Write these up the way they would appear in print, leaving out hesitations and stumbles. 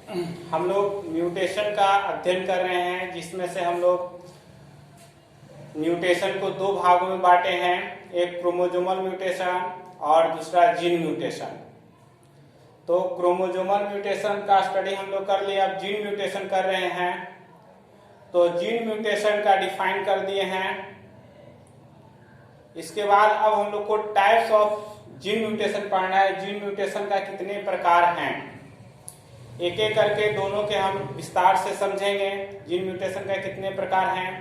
हम लोग म्यूटेशन का अध्ययन कर रहे हैं, जिसमें से हम लोग म्यूटेशन को दो भागों में बांटे हैं, एक क्रोमोसोमल म्यूटेशन और दूसरा जीन म्यूटेशन। तो क्रोमोसोमल म्यूटेशन का स्टडी हम लोग कर लिया, अब जीन म्यूटेशन कर रहे हैं। तो जीन म्यूटेशन का डिफाइन कर दिए हैं। इसके बाद अब हम लोग को टाइप्स ऑफ जीन म्यूटेशन पढ़ना है। जीन म्यूटेशन का कितने प्रकार हैं, एक एक करके दोनों के हम विस्तार से समझेंगे। जीन म्यूटेशन का कितने प्रकार हैं,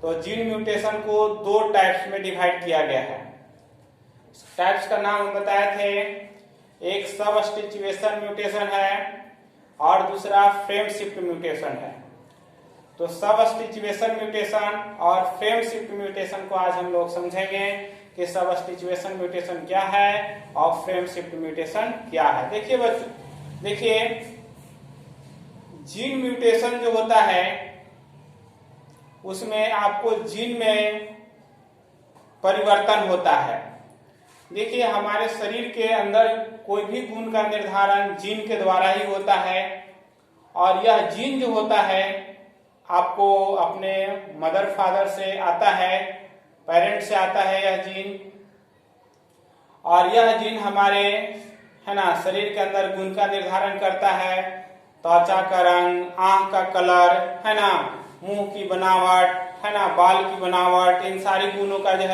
तो जीन म्यूटेशन को दो टाइप्स में डिवाइड किया गया है। टाइप्स का नाम हम बताए थे, एक सबस्टिट्यूएशन म्यूटेशन है और दूसरा फ्रेम शिफ्ट म्यूटेशन है। तो सबस्टिट्यूएशन म्यूटेशन और फ्रेम शिफ्ट म्यूटेशन को आज हम लोग समझेंगे कि सबस्टिट्यूएशन म्यूटेशन क्या है और फ्रेम शिफ्ट म्यूटेशन क्या है। देखिए बच्चों, देखिए जीन म्यूटेशन जो होता है उसमें आपको जीन में परिवर्तन होता है। देखिए हमारे शरीर के अंदर कोई भी गुण का निर्धारण जीन के द्वारा ही होता है, और यह जीन जो होता है आपको अपने मदर फादर से आता है, पेरेंट से आता है यह जीन, और यह जीन हमारे है ना शरीर के अंदर गुण का निर्धारण करता है। त्वचा का रंग, आंख का कलर, है ना, मुंह की बनावट, है ना, बाल की बनावट, इन सारी गुणों का जो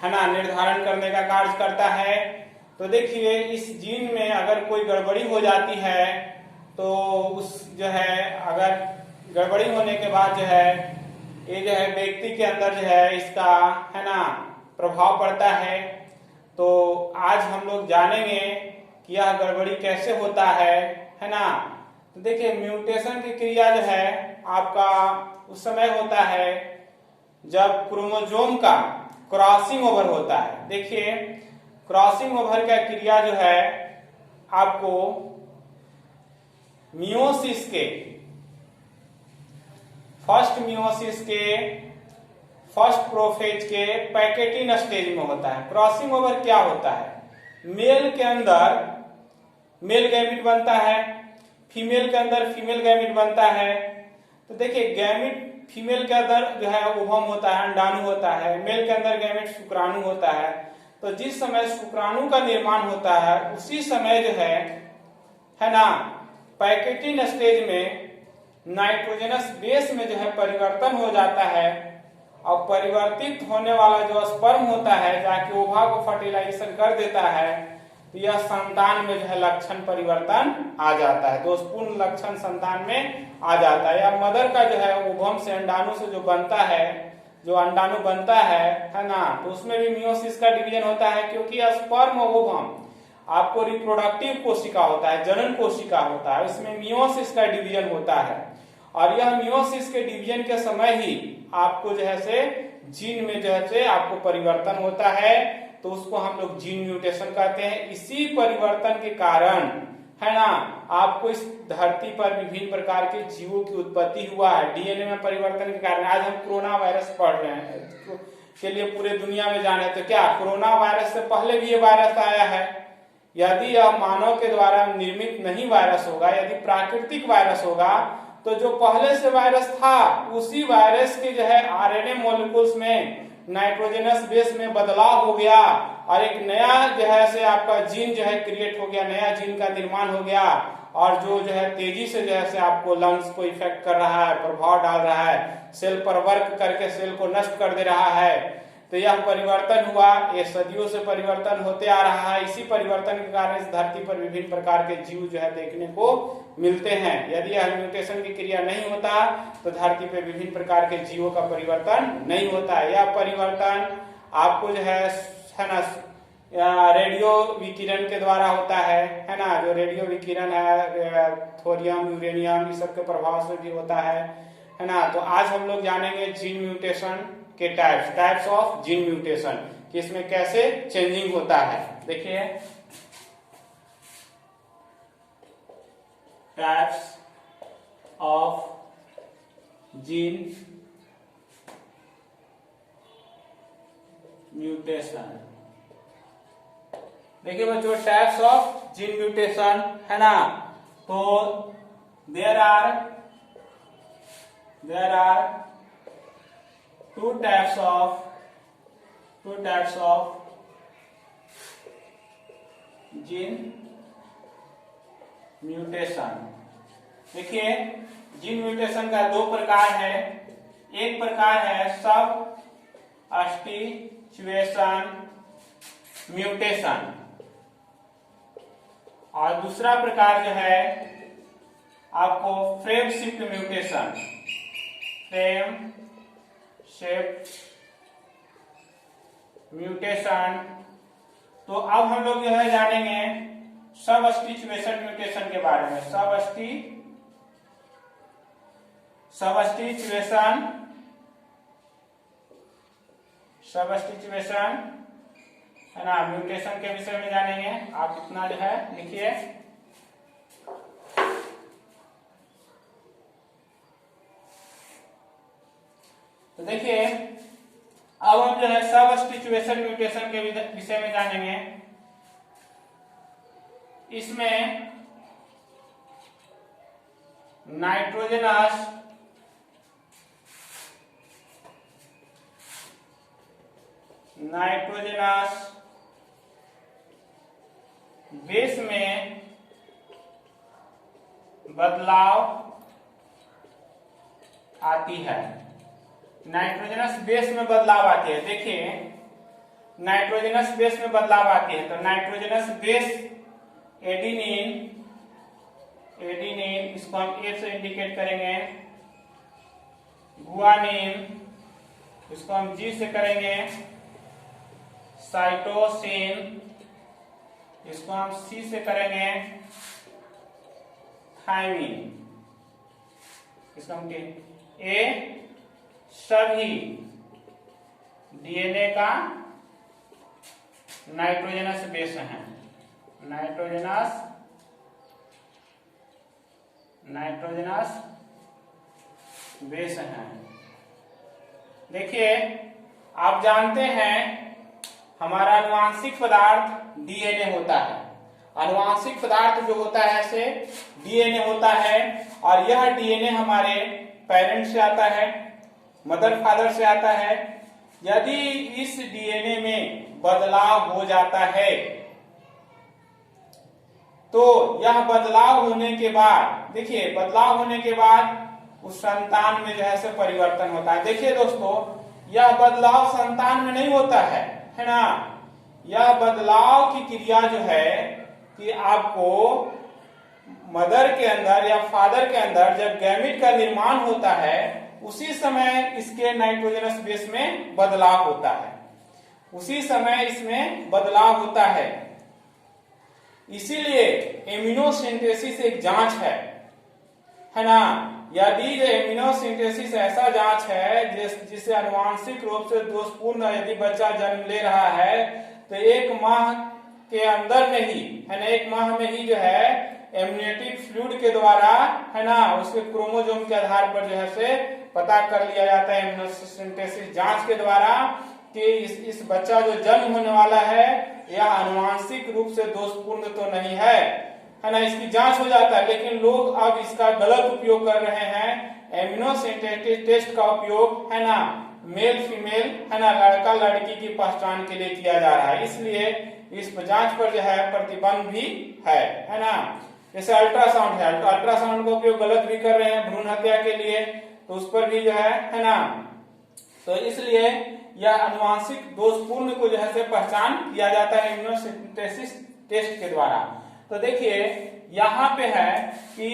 है ना निर्धारण करने का कार्य करता है। तो देखिए इस जीन में अगर कोई गड़बड़ी हो जाती है तो उस जो है अगर गड़बड़ी होने के बाद जो है ये जो है व्यक्ति के अंदर जो है इसका है ना प्रभाव पड़ता है। तो आज हम लोग जानेंगे कि यह गड़बड़ी कैसे होता है ना। तो देखिए म्यूटेशन की क्रिया जो है आपका उस समय होता है जब क्रोमोसोम का क्रॉसिंग ओवर होता है। देखिए क्रॉसिंग ओवर का क्रिया जो है आपको मियोसिस के फर्स्ट प्रोफेज के पैकेटिन स्टेज में होता है। क्रॉसिंग ओवर क्या होता है, मेल के अंदर मेल गैमिट बनता है, फीमेल के अंदर फीमेल गैमिट बनता है। तो देखिए गैमिट फीमेल के अंदर जो है ओवम होता है, अंडाणु होता है, मेल के अंदर गैमिट शुक्राणु होता है। तो जिस समय शुक्राणु का निर्माण होता है उसी समय जो है ना पैकेटिन स्टेज में नाइट्रोजनस बेस में जो है परिवर्तन हो जाता है, और परिवर्तित होने वाला जो स्पर्म होता है जाके ओवा को फर्टिलाइजेशन कर देता है। तो यह संतान में जो है लक्षण परिवर्तन आ जाता है, दोषपूर्ण लक्षण संतान में आ जाता है। या मदर का जो है ओवम से अंडाणु से जो बनता है, जो अंडाणु बनता है ना, तो उसमें भी मियोसिस का डिवीजन होता है, क्योंकि स्पर्म और ओवम आपको रिप्रोडक्टिव कोशिका होता है, जनन कोशिका होता है, उसमें मियोसिस का डिवीजन होता है। और यह मियोसिस के डिवीजन के समय ही आपको जो है से जीन में जो है से आपको परिवर्तन होता है, तो उसको हम लोग जीन म्यूटेशन कहते हैं। इसी परिवर्तन के कारण है ना आपको इस धरती पर विभिन्न प्रकार के जीवों की उत्पत्ति हुआ है। डीएनए में परिवर्तन के कारण आज हम कोरोना वायरस पढ़ रहे हैं के लिए पूरे दुनिया में जाने, तो क्या कोरोना वायरस से पहले भी ये वायरस आया है? यदि यह मानव के द्वारा निर्मित नहीं वायरस होगा, यदि प्राकृतिक वायरस होगा, तो जो पहले से वायरस था उसी वायरस के जो है आरएनए मॉलिक्यूल्स में नाइट्रोजनस बेस में बदलाव हो गया और एक नया जो है से आपका जीन जो है क्रिएट हो गया, नया जीन का निर्माण हो गया, और जो है तेजी से जो है से आपको लंग्स को इफेक्ट कर रहा है, प्रभाव डाल रहा है, सेल पर वर्क करके सेल को नष्ट कर दे रहा है। तो यह परिवर्तन हुआ, ये सदियों से परिवर्तन होते आ रहा है। इसी परिवर्तन के कारण इस धरती पर विभिन्न प्रकार के जीव जो है देखने को मिलते हैं। यदि यह म्यूटेशन की क्रिया नहीं होता तो धरती पर विभिन्न प्रकार के जीवों का परिवर्तन नहीं होता है। यह परिवर्तन आपको जो है ना रेडियो विकिरण के द्वारा होता है ना, जो रेडियो विकिरण है थोरियम, यूरेनियम, इस सब के प्रभाव से भी होता है ना। तो आज हम लोग जानेंगे जीन म्यूटेशन के टाइप्स ऑफ जीन म्यूटेशन, कि इसमें कैसे चेंजिंग होता है। देखिए टाइप्स ऑफ जीन म्यूटेशन। देखिए बच्चों टाइप्स ऑफ जीन म्यूटेशन है ना, तो there are two types of gene mutation. देखिए जीन म्यूटेशन का दो प्रकार है। एक प्रकार है सबस्टिट्यूशन म्यूटेशन और दूसरा प्रकार जो है आपको frame shift mutation. Frame shift mutation. तो अब हम लोग जो है जानेंगे सबस्टिट्यूशन म्यूटेशन के बारे में। सबस्टिट्यूशन है ना, म्यूटेशन के विषय में जानेंगे। आप इतना जो है लिखिए। तो देखिए अब हम जो है सबस्टिट्यूशन म्यूटेशन के विषय में जानेंगे। इसमें नाइट्रोजनस बेस में बदलाव आती है। नाइट्रोजनस बेस में बदलाव आती है। देखिए नाइट्रोजनस बेस में बदलाव आती है तो नाइट्रोजनस बेस एडिनिन, इसको हम ए से इंडिकेट करेंगे। गुआनिन, इसको हम जी से करेंगे। साइटोसिन, इसको हम सी से करेंगे। थायमिन, इसको हम ए सभी डीएनए का नाइट्रोजनस बेस है। नाइट्रोजनस बेस है। देखिए आप जानते हैं हमारा अनुवांशिक पदार्थ डीएनए होता है। अनुवांशिक पदार्थ जो होता है ऐसे डीएनए होता है और यह डीएनए हमारे पेरेंट से आता है, मदर फादर से आता है। यदि इस डीएनए में बदलाव हो जाता है तो यह बदलाव होने के बाद, देखिए बदलाव होने के बाद उस संतान में जो है से परिवर्तन होता है। देखिए दोस्तों यह बदलाव संतान में नहीं होता है ना। यह बदलाव की क्रिया जो है कि आपको मदर के अंदर या फादर के अंदर जब गैमेट का निर्माण होता है उसी समय इसके नाइट्रोजनस बेस में बदलाव होता है। उसी समय इसमें बदलाव होता है। इसीलिए इम्यूनोसिंथेसिस एक जांच है ना। यदि इम्यूनोसिंथेसिस ऐसा जांच है जिसे आनुवांशिक रूप से दोषपूर्ण यदि बच्चा जन्म ले रहा है तो 1 माह के अंदर में ही है ना, 1 माह में ही जो है एमनियोटिक फ्लूइड के द्वारा है ना उसके क्रोमोसोम के आधार पर जो है से पता कर लिया जाता है इम्यूनोसिंथेसिस जांच के द्वारा कि इस बच्चा जो जन्म होने वाला है यह आनुवांशिक रूप से दोषपूर्ण तो नहीं है ना, इसकी जांच हो जाता है। लेकिन लोग अब इसका गलत उपयोग कर रहे हैं। इम्यूनोसिंथेसिस टेस्ट का उपयोग है ना मेल फीमेल है ना, लड़का लड़की की पहचान के लिए किया जा रहा है। इसलिए इस जांच पर जो है प्रतिबंध भी है ना। जैसे अल्ट्रासाउंड है, अल्ट्रासाउंड का उपयोग गलत भी कर रहे हैं भ्रूण हत्या के लिए, तो उस पर भी जो है ना। तो इसलिए यह आनुवांशिक दोषपूर्ण को जो है से पहचान किया जाता है इम्यूनोसिंथेसिस टेस्ट के द्वारा। तो देखिए यहाँ पे है कि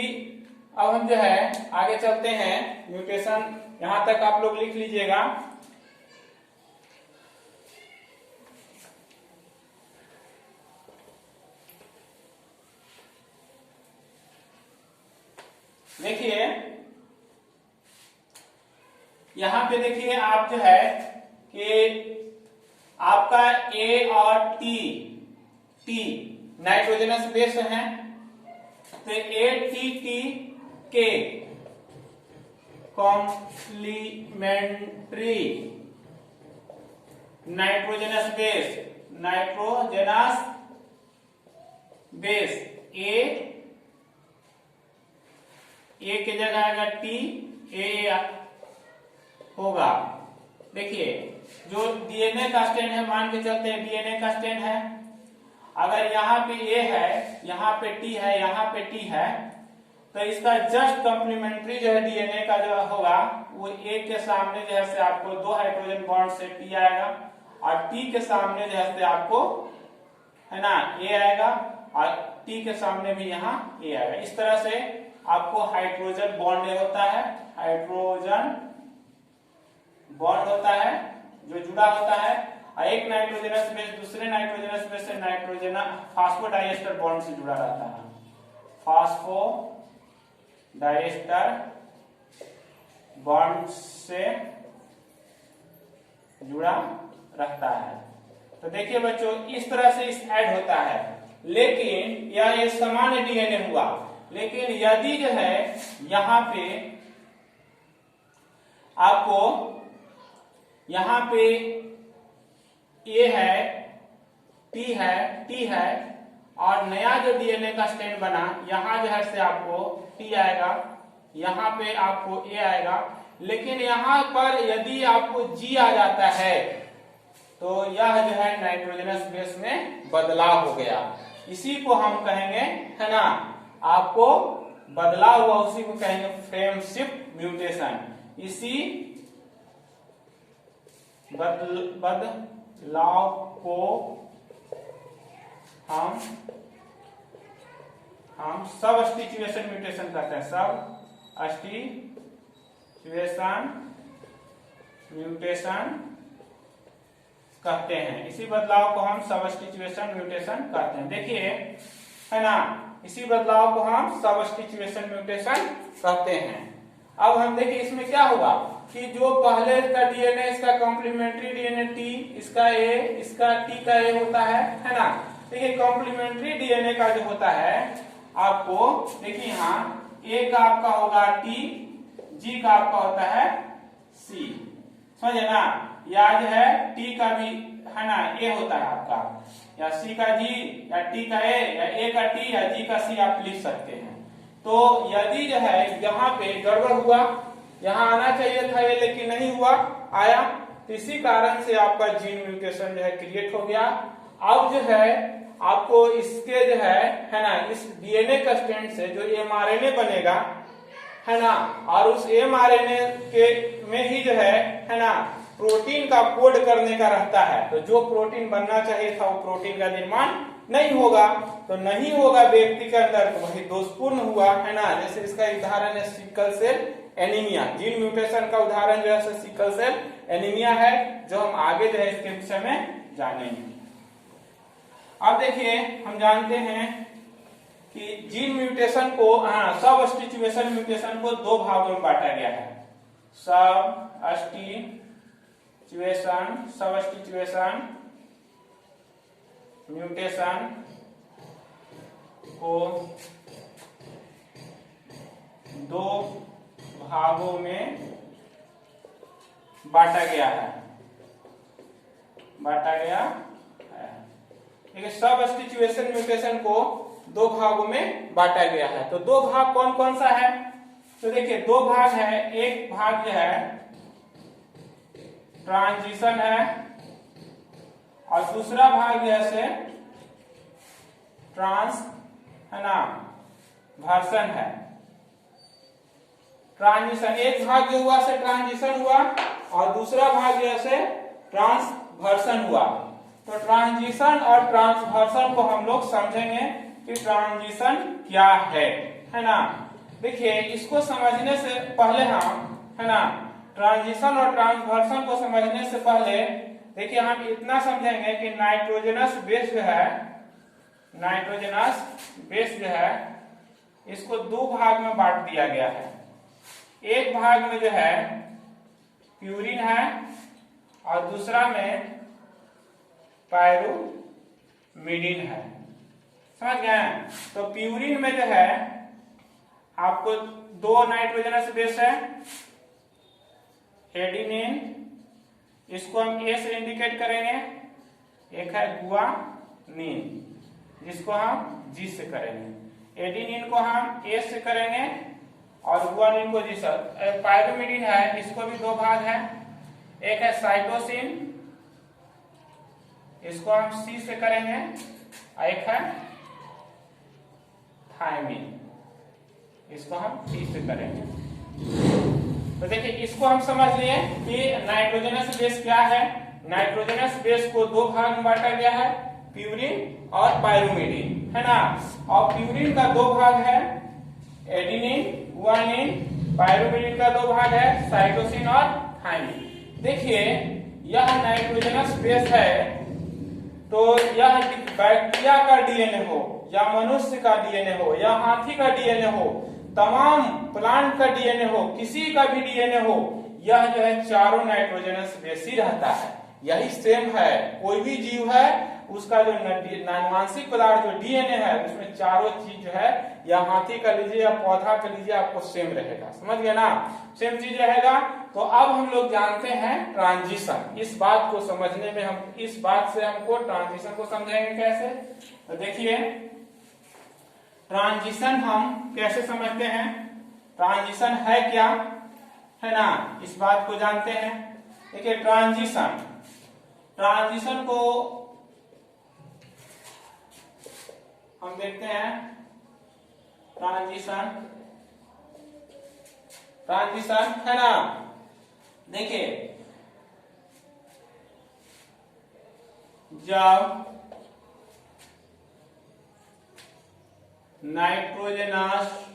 अब हम जो है आगे चलते हैं। म्यूटेशन यहां तक आप लोग लिख लीजिएगा। देखिए यहां पे देखिए आप जो है कि आपका ए और टी नाइट्रोजनस बेस है तो ATT के कॉम्प्लीमेंट्री नाइट्रोजनस बेस A ए की जगह आएगा टी, ए होगा। देखिए जो डीएनए का स्टैंड है, मान के चलते हैं डीएनए का स्टैंड है, अगर यहाँ पे ए है, यहाँ पे टी है, यहाँ पे टी है, तो इसका जस्ट कॉम्प्लीमेंट्री जो है डीएनए का जो होगा वो ए के सामने जो है आपको 2 हाइड्रोजन बॉन्ड से टी आएगा, और टी के सामने जो है आपको है ना ए आएगा, और टी के सामने भी यहाँ ए आएगा। इस तरह से आपको हाइड्रोजन बॉन्ड होता है, हाइड्रोजन बॉन्ड होता है जो जुड़ा होता है, और एक नाइट्रोजनस बेस दूसरे नाइट्रोजनस बेस से नाइट्रोजन फास्फोडाइएस्टर बॉन्ड से जुड़ा रहता है, फास्फोडाइएस्टर बॉन्ड से जुड़ा रहता है। तो देखिए बच्चों इस तरह से इस ऐड होता है, लेकिन यह एक सामान्य डीएनए हुआ, लेकिन यदि जो है यहाँ पे आपको यहाँ पे ए है, टी है, और नया जो डीएनए का स्टैंड बना, यहाँ जो है से आपको टी आएगा, यहाँ पे आपको ए आएगा, लेकिन यहाँ पर यदि आपको जी आ जाता है तो यह जो है नाइट्रोजनस बेस में बदलाव हो गया। इसी को हम कहेंगे है ना, आपको बदलाव हुआ, उसी को कहेंगे फ्रेम शिफ्ट म्यूटेशन। इसी बदलाव को हम सबस्टिट्यूशन म्यूटेशन कहते हैं, सबस्टिट्यूशन म्यूटेशन कहते हैं। इसी बदलाव को हम सबस्टिट्यूशन म्यूटेशन कहते हैं। देखिए है ना, इसी बदलाव को हम सबस्टिट्यूशन म्यूटेशन कहते हैं। अब हम देखिए इसमें क्या होगा कि जो पहले का डीएनए, इसका कॉम्प्लीमेंट्री डीएनए टी, इसका ए, इसका टी का ए होता है ना। देखिए कॉम्प्लीमेंट्री डीएनए का जो होता है आपको, देखिए यहाँ ए का आपका होगा टी, जी का आपका होता है सी, समझे ना। या जो है टी का भी है ना ए होता है आपका, या सी का जी, या टी का ए, या ए का टी, या जी का सी आप लिख सकते हैं। तो यदि जो है यहाँ पे गड़बड़ हुआ, यहाँ आना चाहिए था ये लेकिन नहीं हुआ, आया, तो इसी कारण से आपका जीन म्यूटेशन जो है क्रिएट हो गया। अब जो है आपको इसके जो है ना, इस डीएनए का स्टैंड से जो एमआरएनए बनेगा है ना, और उस एमआरएनए के में ही जो है ना प्रोटीन का कोड करने का रहता है। तो जो प्रोटीन बनना चाहिए था वो प्रोटीन का निर्माण नहीं होगा, तो नहीं होगा व्यक्ति के अंदर, तो वही दोषपूर्ण हुआ है ना। जैसे इसका उदाहरण है sickle cell anaemia, gene mutation का उदाहरण जो है सिकल सेल एनीमिया है, जो हम आगे जो है इसके विषय में जानेंगे। अब देखिए हम जानते हैं कि जीन म्यूटेशन को, सबस्टिट्यूशन म्यूटेशन को 2 भागों में बांटा गया है। सबस्टिट्यूशन म्यूटेशन को 2 भागों में बांटा गया है। देखिए सबस्टिट्यूशन म्यूटेशन को 2 भागों में बांटा गया है। तो 2 भाग कौन कौन सा है? तो देखिए 2 भाग है। एक भाग जो है ट्रांजिशन है, और दूसरा भाग जैसे वर्सन है। ट्रांजिशन, एक भाग जो हुआ से ट्रांजिशन हुआ, और दूसरा भाग जैसे ट्रांसवर्सन हुआ। तो ट्रांजिशन और ट्रांसवर्सन को हम लोग समझेंगे कि ट्रांजिशन क्या है ना। देखिए इसको समझने से पहले हम है ना ट्रांजिशन और ट्रांसवर्सन को समझने से पहले देखिए हम इतना समझेंगे कि नाइट्रोजनस बेस जो है इसको 2 भाग में बांट दिया गया है। एक भाग में जो है प्यूरिन है, और दूसरा में पायरोमिडिन है। समझ गए? तो प्यूरिन में जो है आपको 2 नाइट्रोजनस बेस है, एडिनिन, इसको हम ए से इंडिकेट करेंगे, एक है गुआनिन जिसको हम जी से करेंगे। एडिनिन को हम ए से करेंगे, और गुआनिन पोजीशन। पायरुमिडीन है, इसको भी दो भाग है, एक है साइटोसिन, इसको हम सी से करेंगे, एक है थायमिन, इसको हम सी से करेंगे। तो देखिए इसको हम समझ लिए कि नाइट्रोजनस बेस क्या है। नाइट्रोजनस बेस को दो भाग में बांटा गया है, प्यूरिन और पायरुमिडीन, है ना। और प्यूरिन का दो भाग है, एडिनिन, गुआनिन। पायरुमिडीन का दो भाग है, साइटोसिन और थायमिन। देखिए यह नाइट्रोजनस बेस है, तो यह बैक्टीरिया का डीएनए हो या मनुष्य का डीएनए हो या हाथी का डीएनए हो, तमाम प्लांट का डीएनए हो, किसी का भी डीएनए हो, यह जो है चारों नाइट्रोजनस बेस ही रहता है, यही सेम है। कोई भी जीव है उसका जो नानुवांशिक पदार्थ जो डीएनए है उसमें चारों चीज जो है, या हाथी का लीजिए या पौधा का लीजिए, आपको सेम रहेगा। समझ गए ना, सेम चीज रहेगा। तो अब हम लोग जानते हैं ट्रांजिशन। इस बात को समझने में हम, इस बात से हमको ट्रांजिशन को समझेंगे कैसे। तो देखिए ट्रांजिशन हम कैसे समझते हैं, ट्रांजिशन है क्या, है ना, इस बात को जानते हैं। देखिए ट्रांजिशन, ट्रांजिशन को हम देखते हैं। ट्रांजिशन, ट्रांजिशन है ना, देखिए जब नाइट्रोजनस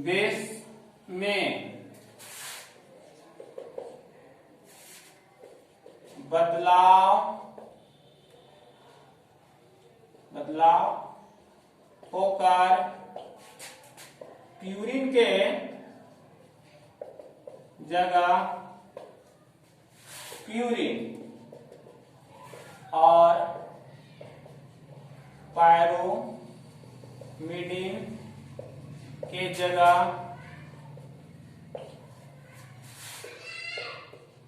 बेस में बदलाव होकर प्यूरिन के जगह प्यूरिन और पायरोमिडीन के जगह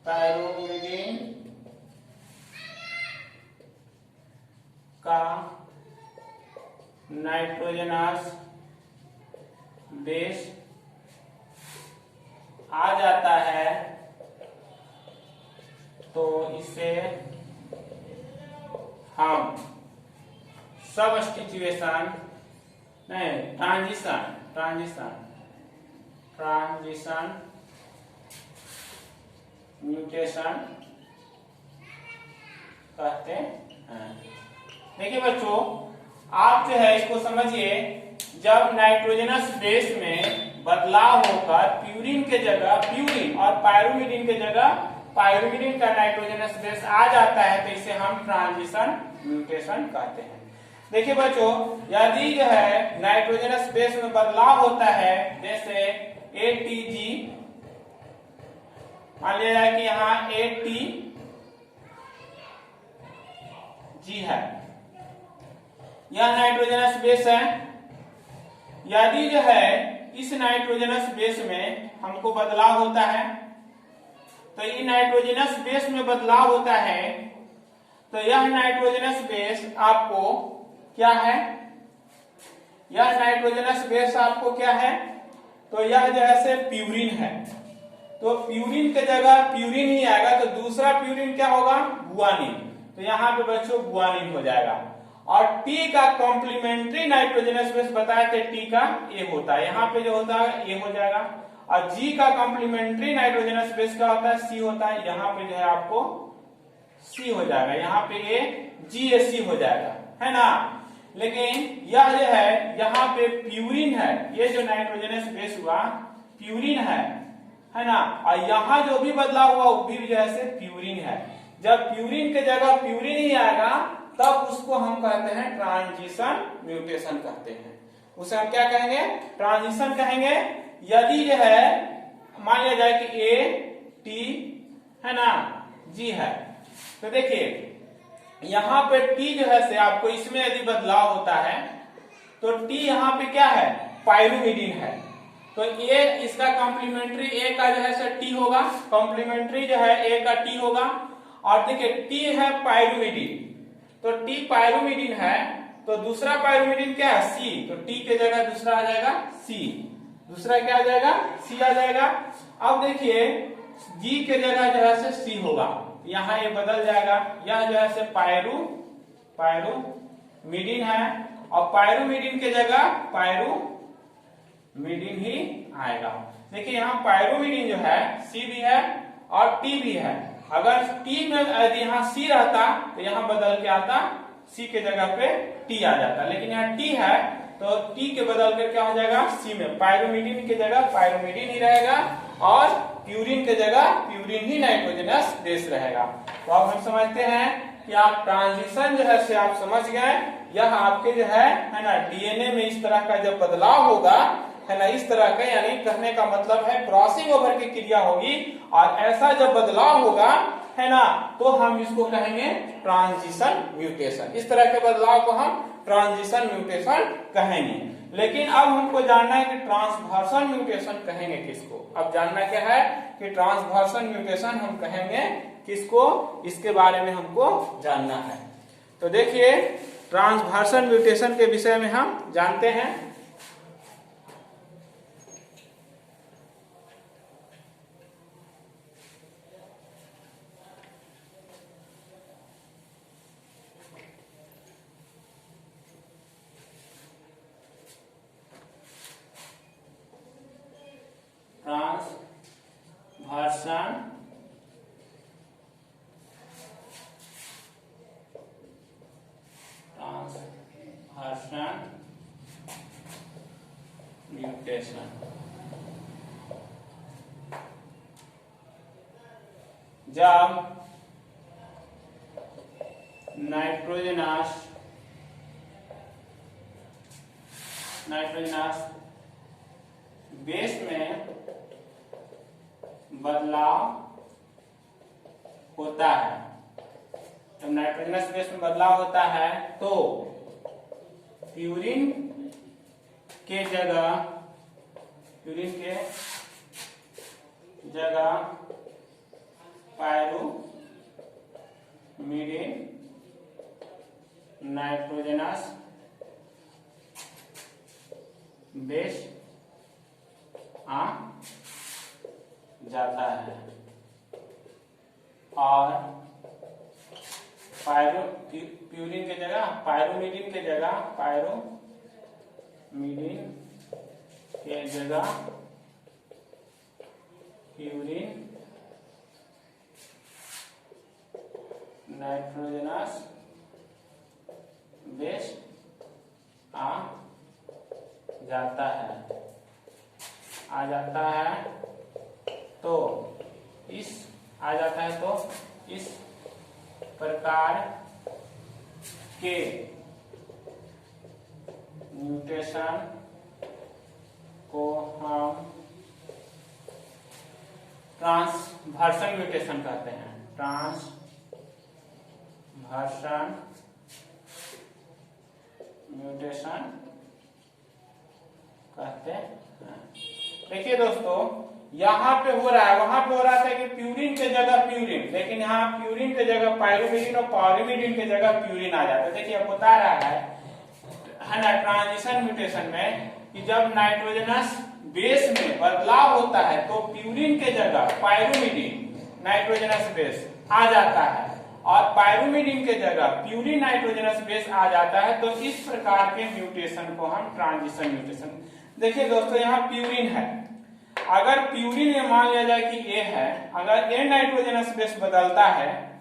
पायरोमिडीन का नाइट्रोजनस बेस आ जाता है, तो इसे हम सबस्टिट्यूशन नहीं, ट्रांजिशन म्यूटेशन कहते हैं। देखिए बच्चों, आप जो है इसको समझिए, जब नाइट्रोजनस बेस में बदलाव होकर प्यूरिन के जगह प्यूरिन और पायरुमिडीन के जगह पायरुमिडीन का नाइट्रोजनस बेस आ जाता है, तो इसे हम ट्रांजिशन म्यूटेशन कहते हैं। देखिए बच्चों, यदि जो है नाइट्रोजनस बेस में बदलाव होता है, जैसे ATG, मान लिया जाए कि यहाँ ATG है, यह नाइट्रोजनस बेस है। यदि जो है इस नाइट्रोजनस बेस में हमको बदलाव होता है, तो इन नाइट्रोजनस बेस में बदलाव होता है, तो यह नाइट्रोजनस बेस आपको क्या है, यह नाइट्रोजनस बेस आपको क्या है, तो यह जैसे प्यूरिन है, तो प्यूरिन के जगह प्यूरिन ही आएगा, तो दूसरा प्यूरिन क्या होगा, गुआनिन, तो यहाँ पे बच्चों गुआनिन हो जाएगा। और T का कॉम्प्लीमेंट्री नाइट्रोजनस बेस बताया थे, T का A होता है, यहाँ पे जो होता है A हो जाएगा। और G का कॉम्प्लीमेंट्री नाइट्रोजनस बेस क्या होता है, C होता है, यहाँ पे जो है आपको C हो जाएगा, यहाँ पे A GAC हो जाएगा, है ना। लेकिन यह जो है यहाँ पे प्यूरिन है, ये जो नाइट्रोजनस बेस हुआ प्यूरिन है ना, और यहाँ जो भी बदलाव हुआ वो भी जो है प्यूरिन है। जब प्यूरिन के जगह प्यूरिन ही आएगा, तब उसको हम कहते हैं ट्रांजिशन म्यूटेशन कहते हैं। उसे हम क्या कहेंगे, ट्रांजिशन कहेंगे। यदि जो है मान लिया जाए कि AT है ना, G है, तो देखिए यहाँ पे T जो है से आपको इसमें यदि बदलाव होता है, तो T यहाँ पे क्या है, पायरुमिडीन है, तो ये इसका कॉम्प्लीमेंट्री A का जो है से T होगा, कॉम्प्लीमेंट्री जो है A का T होगा। और देखिए T है पायरुमिडीन, तो T पायरुमिडीन है, तो दूसरा पायरोमिडिन क्या है? सी। तो टी के जगह दूसरा आ जाएगा सी। दूसरा क्या आ जाएगा? सी आ जाएगा। अब देखिए जी के जगह जो है से सी होगा, यहाँ ये बदल जाएगा। यह जो है से पायरोमिडिन है और पायरोमिडिन के जगह पायरोमिडिन ही आएगा। देखिए यहाँ पायरोमिडिन जो है सी भी है और टी भी है। अगर टी में यदि यहाँ सी रहता तो यहाँ बदल के आता, सी के जगह पे टी आ जाता, लेकिन यहाँ टी है तो टी के बदल कर क्या हो जाएगा? सी में। पायरोमिडिन के जगह पायरोमिडिन ही रहेगा और प्यूरिन के जगह प्यूरिन ही नाइट्रोजनस बेस रहेगा। तो अब हम समझते हैं कि आप ट्रांजिशन जो है से आप समझ गए। यह आपके जो है ना डीएनए में इस तरह का जब बदलाव होगा, है ना, इस तरह का, यानी कहने का मतलब है क्रॉसिंग ओवर की क्रिया होगी और ऐसा जब बदलाव होगा, है ना, तो हम इसको कहेंगे ट्रांजिशन म्यूटेशन। इस तरह के बदलाव को हम ट्रांजिशन म्यूटेशन कहेंगे। लेकिन अब हमको जानना है कि ट्रांसवर्सन म्यूटेशन कहेंगे किसको। अब जानना क्या है कि ट्रांसवर्सन म्यूटेशन हम कहेंगे किसको, इसके बारे में हमको जानना है। तो देखिए ट्रांसवर्सन म्यूटेशन के विषय में हम जानते हैं। ट्रांसवर्सन म्यूटेशन जब नाइट्रोजनस बेस में बदलाव होता है, जब नाइट्रोजनस बेस में बदलाव होता है तो प्यूरिन के जगह पायरोमिडिन नाइट्रोजनस बेस आ जाता है और प्यूरिन के जगह पायरोमिडिन के जगह प्यूरिन नाइट्रोजनस बेस आ जाता है तो इस प्रकार के म्यूटेशन को हम ट्रांसवर्सन म्यूटेशन कहते हैं। ट्रांसवर्सन म्यूटेशन कहते हैं। देखिए दोस्तों यहाँ पे हो रहा है, वहां पे हो रहा था कि प्यूरिन के जगह प्यूरिन, लेकिन यहाँ प्यूरिन के जगह पायरोमिडिन और पायरोमिडिन के जगह प्यूरिन आ जाता है। देखिए अब बता रहा है ना ट्रांजिशन म्यूटेशन में कि जब नाइट्रोजनस बेस में बदलाव होता है तो प्यूरिन के जगह पायरोमिडिन नाइट्रोजनस बेस आ जाता है और पायरोमिडिन के जगह प्यूरिन नाइट्रोजनस बेस आ जाता है। तो इस प्रकार के म्यूटेशन को हम ट्रांजिशन म्यूटेशन। देखिए दोस्तों यहाँ प्यूरिन है, अगर प्यूरिन में मान लिया जाए कि ए है, अगर ए नाइट्रोजनस बेस बदलता है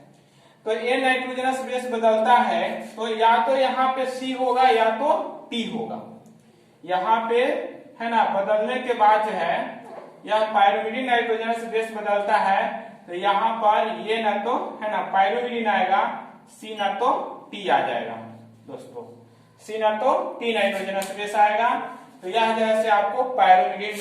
तो ए नाइट्रोजनस बेस बदलता है तो या तो यहाँ पे सी होगा या तो टी होगा। यहाँ पे है ना बदलने के बाद जो है यह पायरोमिडिन नाइट्रोजनस बेस बदलता है तो यहाँ पर ये ना तो है ना पायरोमिडिन आएगा, सी ना तो टी आ जाएगा दोस्तों, सी ना तो टी नाइट्रोजनस बेस आएगा। तो यह जैसे आपको पायरोमिडिन